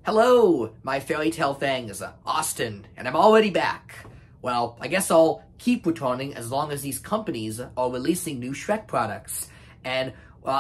Hello, my fairy tale things, Austin, and I'm already back. Well, I guess I'll keep returning as long as these companies are releasing new Shrek products. And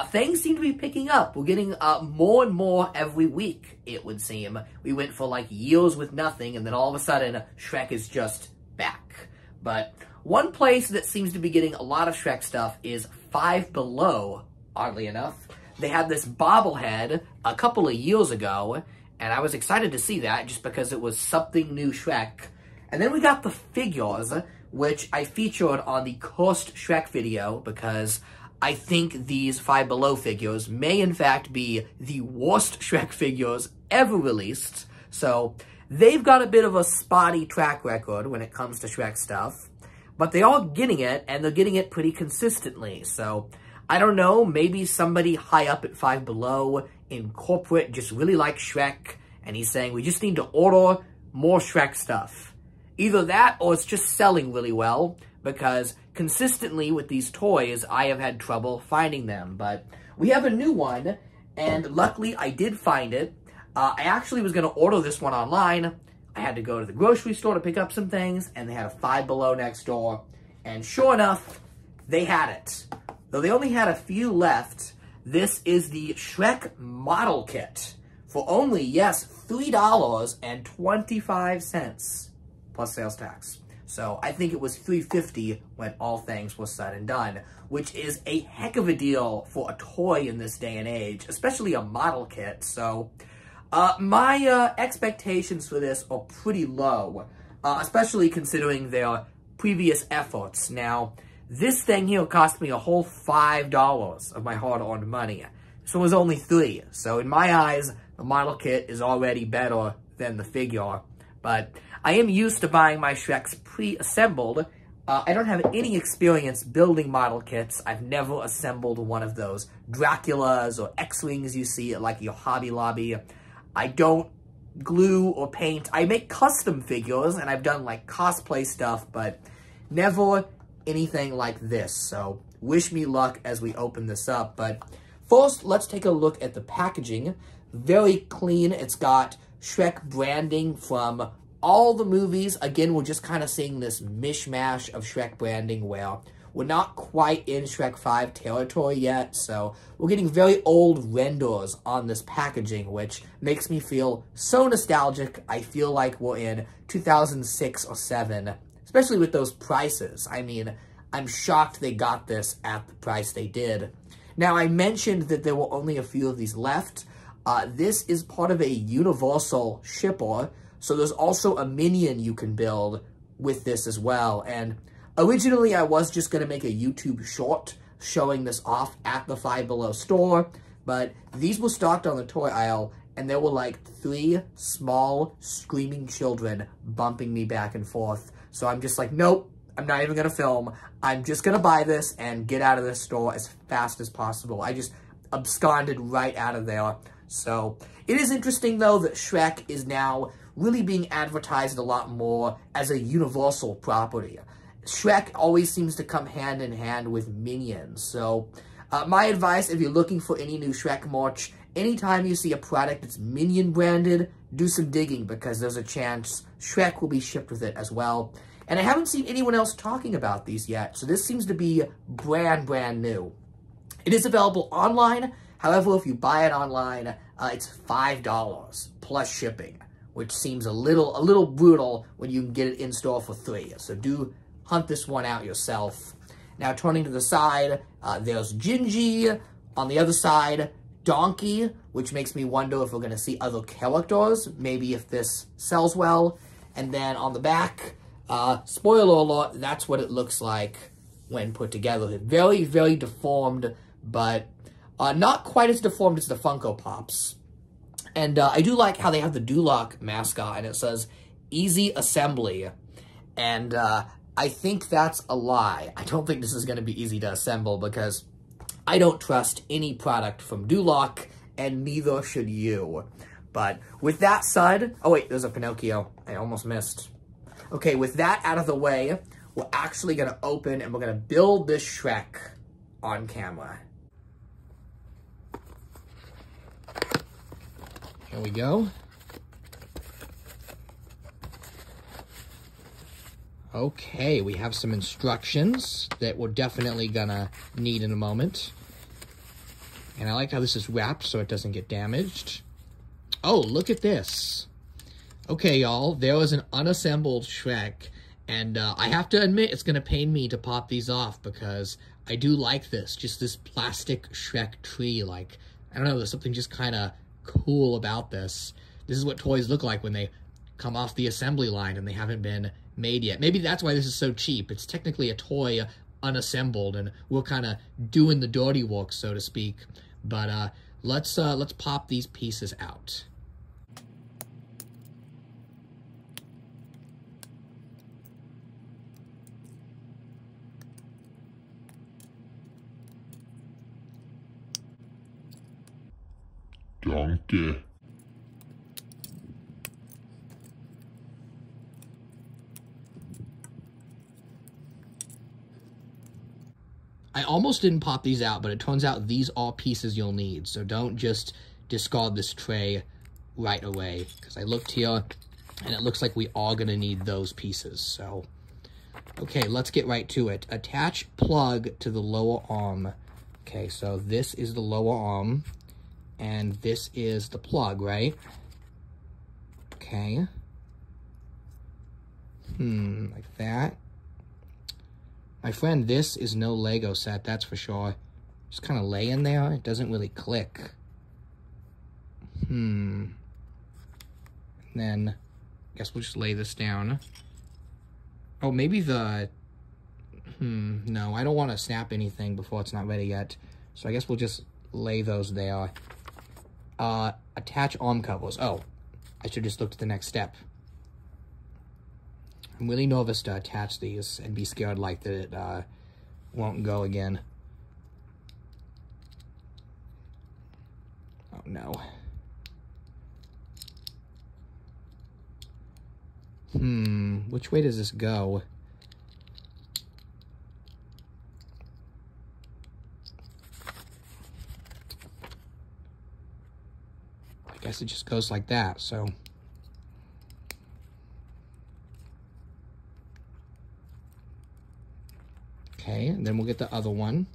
things seem to be picking up. We're getting more and more every week, it would seem. We went for like years with nothing, and then all of a sudden, Shrek is just back. But one place that seems to be getting a lot of Shrek stuff is Five Below, oddly enough. They had this bobblehead a couple of years ago, and I was excited to see that just because it was something new Shrek. And then we got the figures, which I featured on the Cursed Shrek video because I think these Five Below figures may in fact be the worst Shrek figures ever released. So they've got a bit of a spotty track record when it comes to Shrek stuff, but they are getting it, and they're getting it pretty consistently. So I don't know, maybe somebody high up at Five Below in corporate just really likes Shrek, and he's saying we just need to order more Shrek stuff. Either that, or it's just selling really well, because consistently with these toys, I have had trouble finding them. But we have a new one, and luckily I did find it. I actually was going to order this one online. I had to go to the grocery store to pick up some things, and they had a Five Below next door, and sure enough, they had it. Though they only had a few left, this is the Shrek Model Kit for only, yes, $3.25 plus sales tax. So I think it was $3.50 when all things were said and done, which is a heck of a deal for a toy in this day and age, especially a model kit. So my expectations for this are pretty low, especially considering their previous efforts. Now, this thing here cost me a whole $5 of my hard-earned money. This one was only $3. So in my eyes, the model kit is already better than the figure. But I am used to buying my Shreks pre-assembled. I don't have any experience building model kits. I've never assembled one of those Draculas or X-Wings you see at like your Hobby Lobby. I don't glue or paint. I make custom figures, and I've done like cosplay stuff, but never anything like this. So wish me luck as we open this up. But first, let's take a look at the packaging. Very clean. It's got Shrek branding from all the movies. Again, we're just kind of seeing this mishmash of Shrek branding where we're not quite in Shrek 5 territory yet, so we're getting very old renders on this packaging, which makes me feel so nostalgic. I feel like we're in 2006 or 7, especially with those prices. I mean, I'm shocked they got this at the price they did. Now, I mentioned that there were only a few of these left. This is part of a universal shipper, so there's also a minion you can build with this as well. And originally, I was just going to make a YouTube short showing this off at the Five Below store, but these were stocked on the toy aisle, and there were like 3 small screaming children bumping me back and forth. So I'm just like, nope, I'm not even going to film. I'm just going to buy this and get out of this store as fast as possible. I just absconded right out of there. So it is interesting, though, that Shrek is now really being advertised a lot more as a universal property. Shrek always seems to come hand in hand with Minions. So my advice, if you're looking for any new Shrek merch, anytime you see a product that's Minion branded, do some digging, because there's a chance Shrek will be shipped with it as well. And I haven't seen anyone else talking about these yet, so this seems to be brand new. It is available online. However, if you buy it online, it's $5 plus shipping, which seems a little brutal when you can get it in store for $3. So do hunt this one out yourself. Now, turning to the side, there's Gingy. On the other side, Donkey, which makes me wonder if we're going to see other characters, maybe if this sells well. And then on the back, spoiler alert, that's what it looks like when put together. Very, very deformed, but not quite as deformed as the Funko Pops. And I do like how they have the Duloc mascot, and it says, Easy Assembly. And I think that's a lie. I don't think this is going to be easy to assemble, because I don't trust any product from Duloc, and neither should you. But with that said, oh wait, there's a Pinocchio. I almost missed. Okay, with that out of the way, we're actually going to open and we're going to build this Shrek on camera. Here we go. Okay, we have some instructions that we're definitely gonna need in a moment. And I like how this is wrapped so it doesn't get damaged. Oh, look at this. Okay, y'all, there was an unassembled Shrek. And I have to admit, it's gonna pain me to pop these off because I do like this. Just this plastic Shrek tree. Like, I don't know, there's something just kind of cool about this. This is what toys look like when they come off the assembly line and they haven't been made yet. Maybe that's why this is so cheap. It's technically a toy unassembled, and we're kind of doing the dirty work, so to speak. But let's pop these pieces out. Danke. I almost didn't pop these out, but it turns out these are pieces you'll need. So don't just discard this tray right away. Because I looked here, and it looks like we are going to need those pieces. So, okay, let's get right to it. Attach plug to the lower arm. Okay, so this is the lower arm, and this is the plug, right? Okay. Like that. My friend, this is no Lego set, that's for sure. Just kind of lay in there. It doesn't really click. And then, I guess we'll just lay this down. Oh, maybe the... no, I don't want to snap anything before it's not ready yet. So I guess we'll just lay those there. Attach arm covers. Oh, I should just look at the next step. I'm really nervous to attach these and be scared like that it won't go again. Oh no. Which way does this go? I guess it just goes like that, so... Okay, and then we'll get the other one.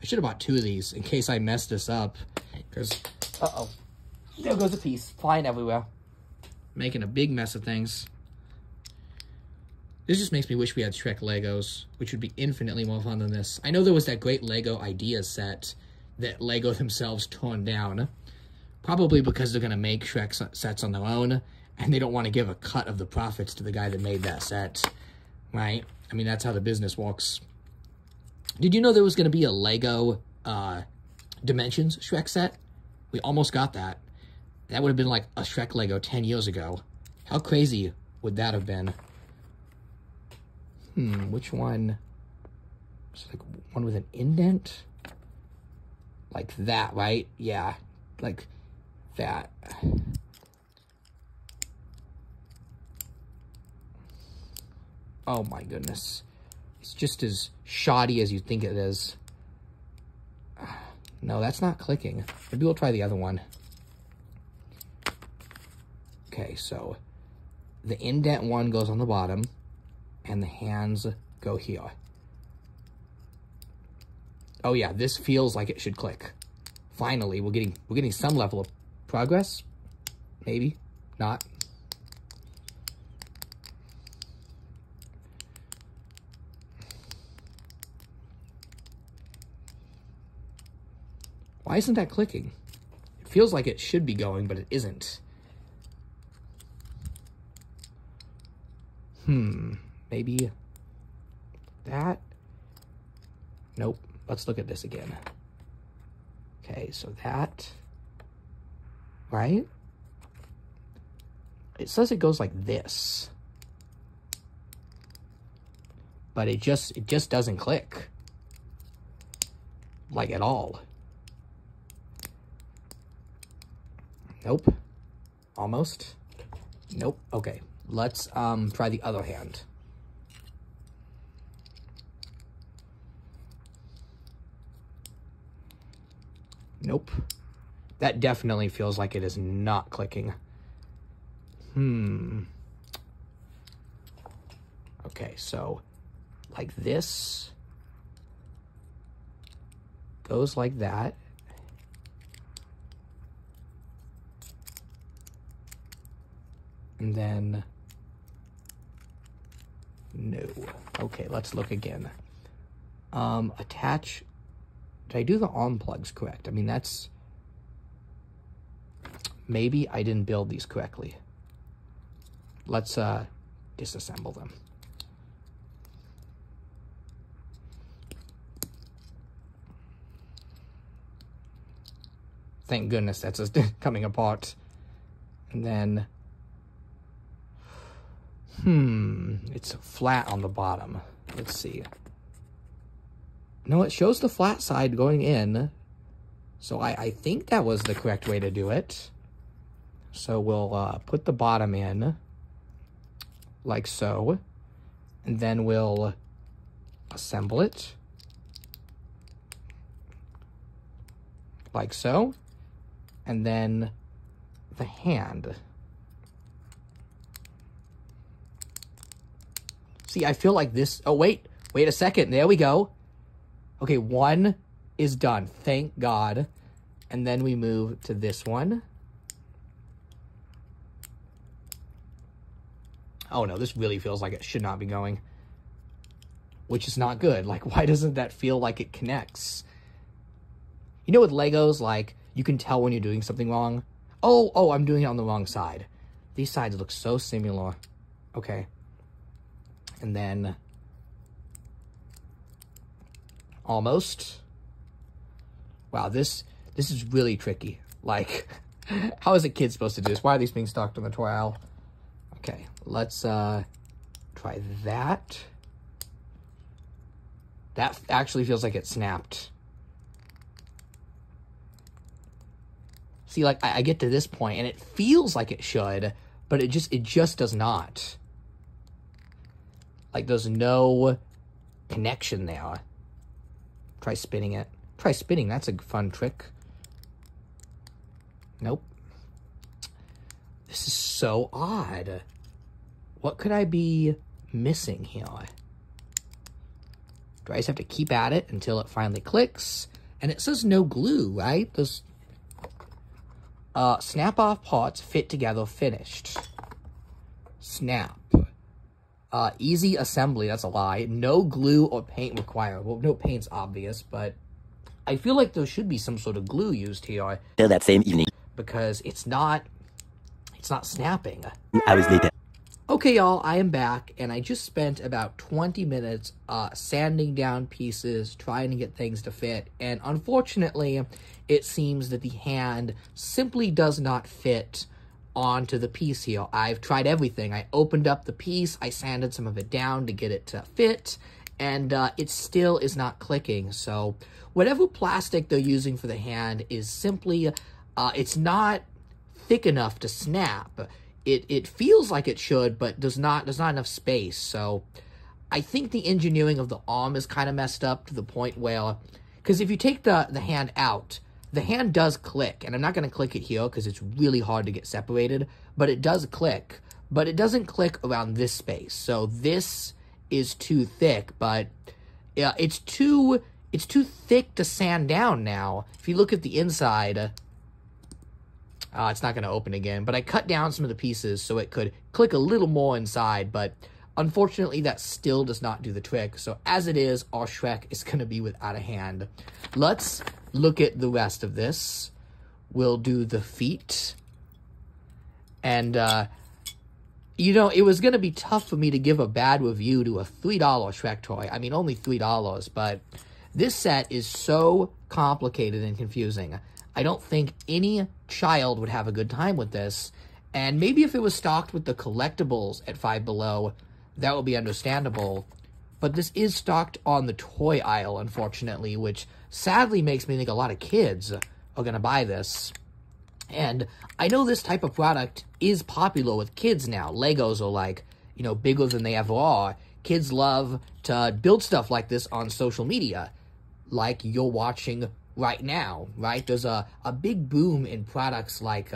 I should have bought two of these in case I messed this up. Because, uh-oh. There goes a piece, flying everywhere. Making a big mess of things. This just makes me wish we had Shrek Legos, which would be infinitely more fun than this. I know there was that great Lego Ideas set that Lego themselves torn down. Probably because they're going to make Shrek sets on their own, and they don't want to give a cut of the profits to the guy that made that set. Right? I mean, that's how the business works. Did you know there was going to be a Lego Dimensions Shrek set? We almost got that. That would have been like a Shrek Lego 10 years ago. How crazy would that have been? Which one? It's like one with an indent? Like that, right? Yeah, like that. Oh my goodness. It's just as shoddy as you think it is. No, that's not clicking. Maybe we'll try the other one. Okay, so the indent one goes on the bottom, and the hands go here. Oh yeah, this feels like it should click. Finally, we're getting some level of progress. Maybe, not. Why isn't that clicking? It feels like it should be going, but it isn't. Maybe that? Nope. Let's look at this again. Okay, so that, right? It says it goes like this. But it just doesn't click. Like at all. Nope. Almost. Nope. Okay. Let's try the other hand. Nope. That definitely feels like it is not clicking. Okay, so like this goes like that. And then, no. Okay, let's look again. Attach, did I do the arm plugs correct? I mean, that's, maybe I didn't build these correctly. Let's disassemble them. Thank goodness that's just coming apart. And then, it's flat on the bottom. Let's see. No, it shows the flat side going in. So I think that was the correct way to do it. So we'll put the bottom in, like so. And then we'll assemble it, like so. And then the hand. See, I feel like this, oh wait a second, there we go. Okay, one is done, thank God. And then we move to this one. Oh no, this really feels like it should not be going. Which is not good. Like, why doesn't that feel like it connects? You know with Legos, like, you can tell when you're doing something wrong. Oh, I'm doing it on the wrong side. These sides look so similar. Okay. And then, almost. Wow, this is really tricky. Like, how is a kid supposed to do this? Why are these being stuck on the toy aisle? Okay, let's try that. That actually feels like it snapped. See, like, I get to this point, and it feels like it should, but it just does not. Like, there's no connection there. Try spinning it. Try spinning, that's a fun trick. Nope. This is so odd. What could I be missing here? Do I just have to keep at it until it finally clicks? And it says no glue, right? There's snap off parts, fit together, finished. Snap. Easy assembly, that's a lie. No glue or paint required. Well, no paint's obvious, but I feel like there should be some sort of glue used here. Till that same evening. Because it's not snapping. Hours later. Okay, y'all, I am back, and I just spent about 20 minutes sanding down pieces, trying to get things to fit, and unfortunately, it seems that the hand simply does not fit onto the piece here. I've tried everything. I opened up the piece, I sanded some of it down to get it to fit, and it still is not clicking. So whatever plastic they're using for the hand is simply, it's not thick enough to snap. It feels like it should, but there's not enough space. So I think the engineering of the arm is kind of messed up to the point where, because if you take the hand out, the hand does click, and I'm not going to click it here because it's really hard to get separated, but it does click, but it doesn't click around this space. So this is too thick, but it's too thick to sand down now. If you look at the inside, it's not going to open again, but I cut down some of the pieces so it could click a little more inside, but unfortunately that still does not do the trick. So as it is, our Shrek is going to be without a hand. Let's look at the rest of this. We'll do the feet. And, you know, it was going to be tough for me to give a bad review to a $3 Shrek toy. I mean, only $3, but this set is so complicated and confusing. I don't think any child would have a good time with this. And maybe if it was stocked with the collectibles at Five Below, that would be understandable. But this is stocked on the toy aisle, unfortunately, which sadly makes me think a lot of kids are going to buy this. And I know this type of product is popular with kids now. Legos are like, you know, bigger than they ever are. Kids love to build stuff like this on social media, like you're watching right now, right? There's a big boom in products like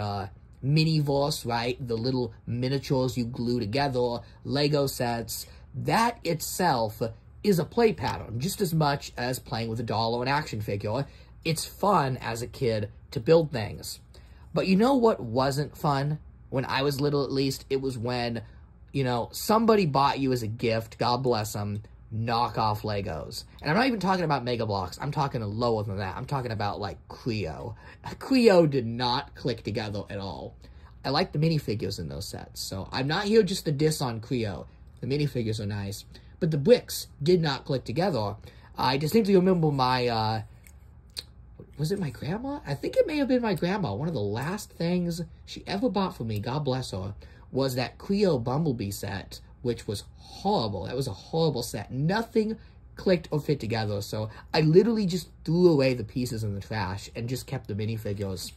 Miniverse, right? The little miniatures you glue together, Lego sets, that itself is a play pattern, just as much as playing with a doll or an action figure. It's fun as a kid to build things. But you know what wasn't fun? When I was little, at least, it was when, you know, somebody bought you as a gift, God bless them, knockoff Legos. And I'm not even talking about Mega Bloks. I'm talking lower than that. I'm talking about, like, Cleo. Cleo did not click together at all. I like the minifigures in those sets, so I'm not here just to diss on Cleo. The minifigures are nice. But the bricks did not click together. I distinctly remember my, was it my grandma? I think it may have been my grandma. One of the last things she ever bought for me, God bless her, was that Cleo Bumblebee set, which was horrible. That was a horrible set. Nothing clicked or fit together, so I literally just threw away the pieces in the trash and just kept the minifigures.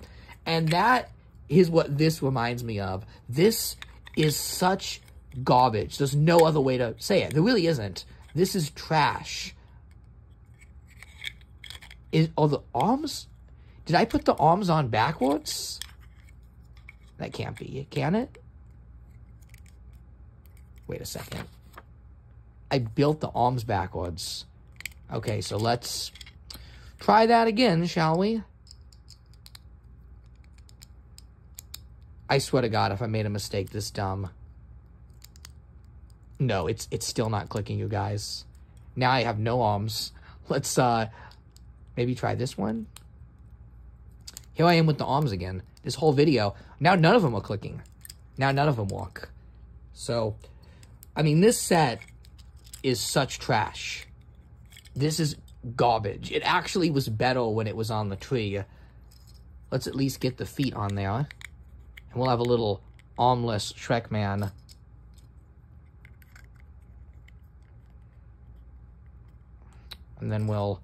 And that is what this reminds me of. This is such garbage. There's no other way to say it. There really isn't. This is trash. Are the arms? Did I put the arms on backwards? That can't be, can it? Wait a second. I built the arms backwards. Okay, so let's try that again, shall we? I swear to God, if I made a mistake this dumb. No, it's still not clicking, you guys. Now I have no arms. Let's, maybe try this one. Here I am with the arms again. This whole video. Now none of them are clicking. Now none of them work. So, I mean, this set is such trash. This is garbage. It actually was better when it was on the tree. Let's at least get the feet on there. And we'll have a little armless Shrek man. And then we'll...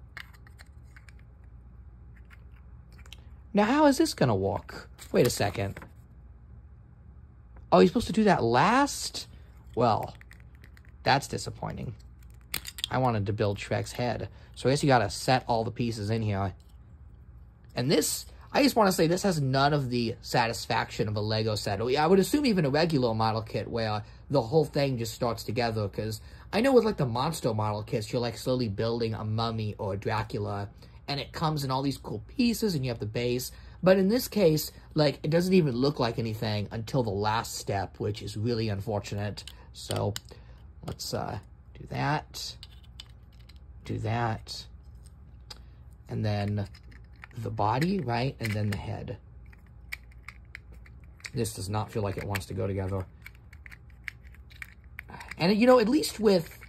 Now, how is this going to work? Wait a second. Oh, he's supposed to do that last? Well, that's disappointing. I wanted to build Shrek's head. So I guess you got to set all the pieces in here. And this, I just want to say, this has none of the satisfaction of a Lego set. I would assume even a regular model kit where the whole thing just starts together. Because I know with like the monster model kits, you're like slowly building a mummy or a Dracula. And it comes in all these cool pieces and you have the base. But in this case, like, it doesn't even look like anything until the last step, which is really unfortunate. So, let's do that. Do that. And then the body, right? And then the head. This does not feel like it wants to go together. And, you know, at least with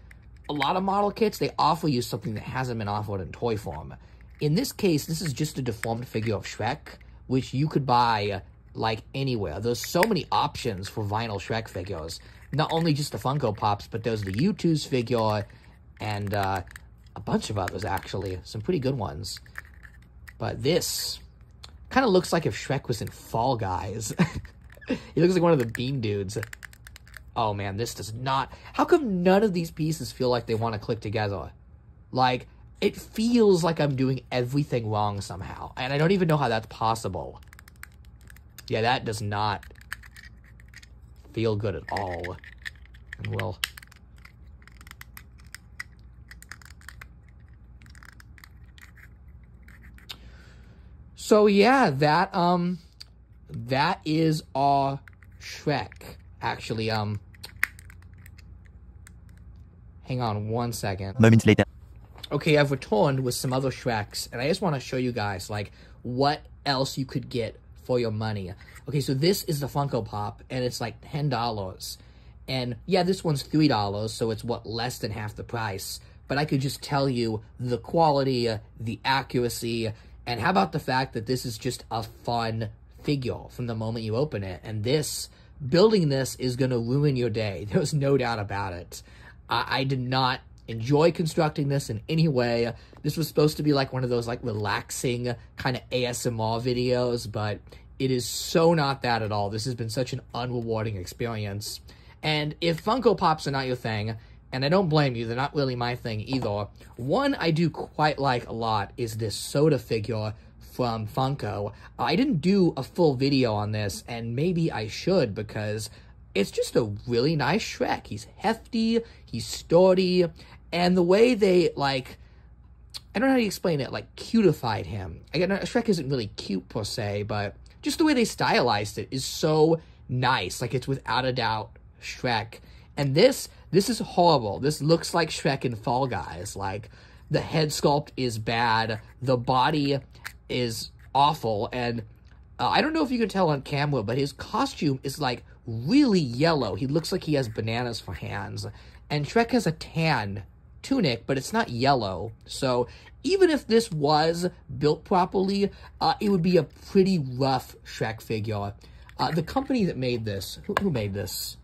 a lot of model kits, they offer you something that hasn't been offered in toy form. In this case, this is just a deformed figure of Shrek, which you could buy, like, anywhere. There's so many options for vinyl Shrek figures. Not only just the Funko Pops, but there's the U2's figure and a bunch of others, actually. Some pretty good ones. But this kind of looks like if Shrek was in Fall Guys. He looks like one of the Bean Dudes. Oh, man, this does not... How come none of these pieces feel like they want to click together? Like... It feels like I'm doing everything wrong somehow. And I don't even know how that's possible. Yeah, that does not feel good at all. And we'll... So, yeah, that is our Shrek. Actually, hang on one second. Moments later. Okay, I've returned with some other Shreks, and I just want to show you guys, like, what else you could get for your money. Okay, so this is the Funko Pop, and it's like $10. And, yeah, this one's $3, so it's, what, less than half the price. But I could just tell you the quality, the accuracy, and how about the fact that this is just a fun figure from the moment you open it. And this, building this is going to ruin your day. There's no doubt about it. I did not enjoy constructing this in any way. This was supposed to be like one of those like relaxing kind of ASMR videos, but it is so not that at all. This has been such an unrewarding experience. And if Funko Pops are not your thing, and I don't blame you, they're not really my thing either, one I do quite like a lot is this soda figure from Funko. I didn't do a full video on this, and maybe I should, because it's just a really nice Shrek. He's hefty, he's sturdy, and the way they, like, I don't know how to explain it, like, cutified him. Again, Shrek isn't really cute per se, but just the way they stylized it is so nice. Like, it's without a doubt Shrek. And this is horrible. This looks like Shrek in Fall Guys. Like, the head sculpt is bad, the body is awful, and I don't know if you can tell on camera, but his costume is, like, really yellow. He looks like he has bananas for hands. And Shrek has a tan tunic, but it's not yellow. So even if this was built properly, it would be a pretty rough Shrek figure. The company that made this, who made this?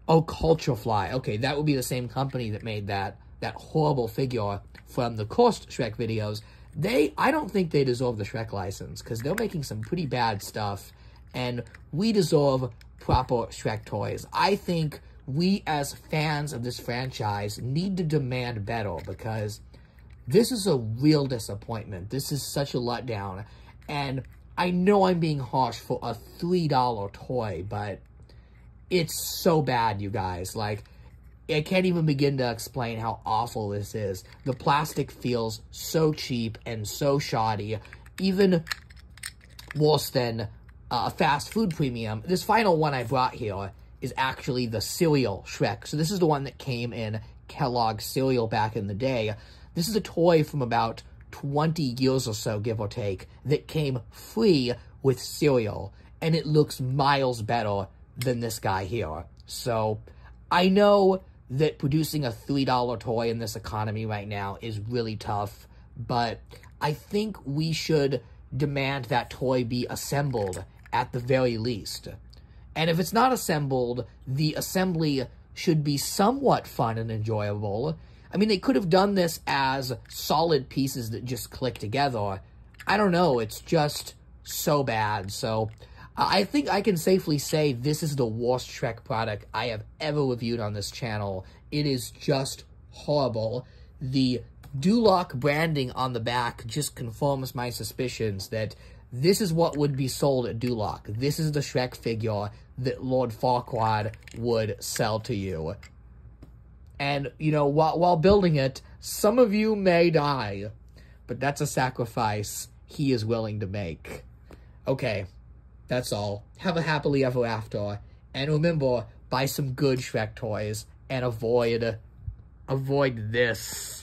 Oh, Culturefly. Okay, that would be the same company that made that horrible figure from the Cursed Shrek videos. I don't think they deserve the Shrek license, because they're making some pretty bad stuff, and we deserve proper Shrek toys. I think we, as fans of this franchise, need to demand better, because this is a real disappointment. This is such a letdown, and I know I'm being harsh for a $3 toy, but it's so bad, you guys. Like, I can't even begin to explain how awful this is. The plastic feels so cheap and so shoddy, even worse than a fast food premium. This final one I brought here is actually the cereal Shrek. So this is the one that came in Kellogg's cereal back in the day. This is a toy from about 20 years or so, give or take, that came free with cereal, and it looks miles better than this guy here. So I know that producing a $3 toy in this economy right now is really tough, but I think we should demand that toy be assembled at the very least. And if it's not assembled, the assembly should be somewhat fun and enjoyable. I mean, they could have done this as solid pieces that just click together. I don't know, it's just so bad. So I think I can safely say this is the worst Shrek product I have ever reviewed on this channel. It is just horrible. The Duloc branding on the back just confirms my suspicions that this is what would be sold at Duloc. This is the Shrek figure that Lord Farquaad would sell to you. And, you know, while building it, some of you may die, but that's a sacrifice he is willing to make. Okay, that's all. Have a happily ever after, and remember, buy some good Shrek toys, and avoid this.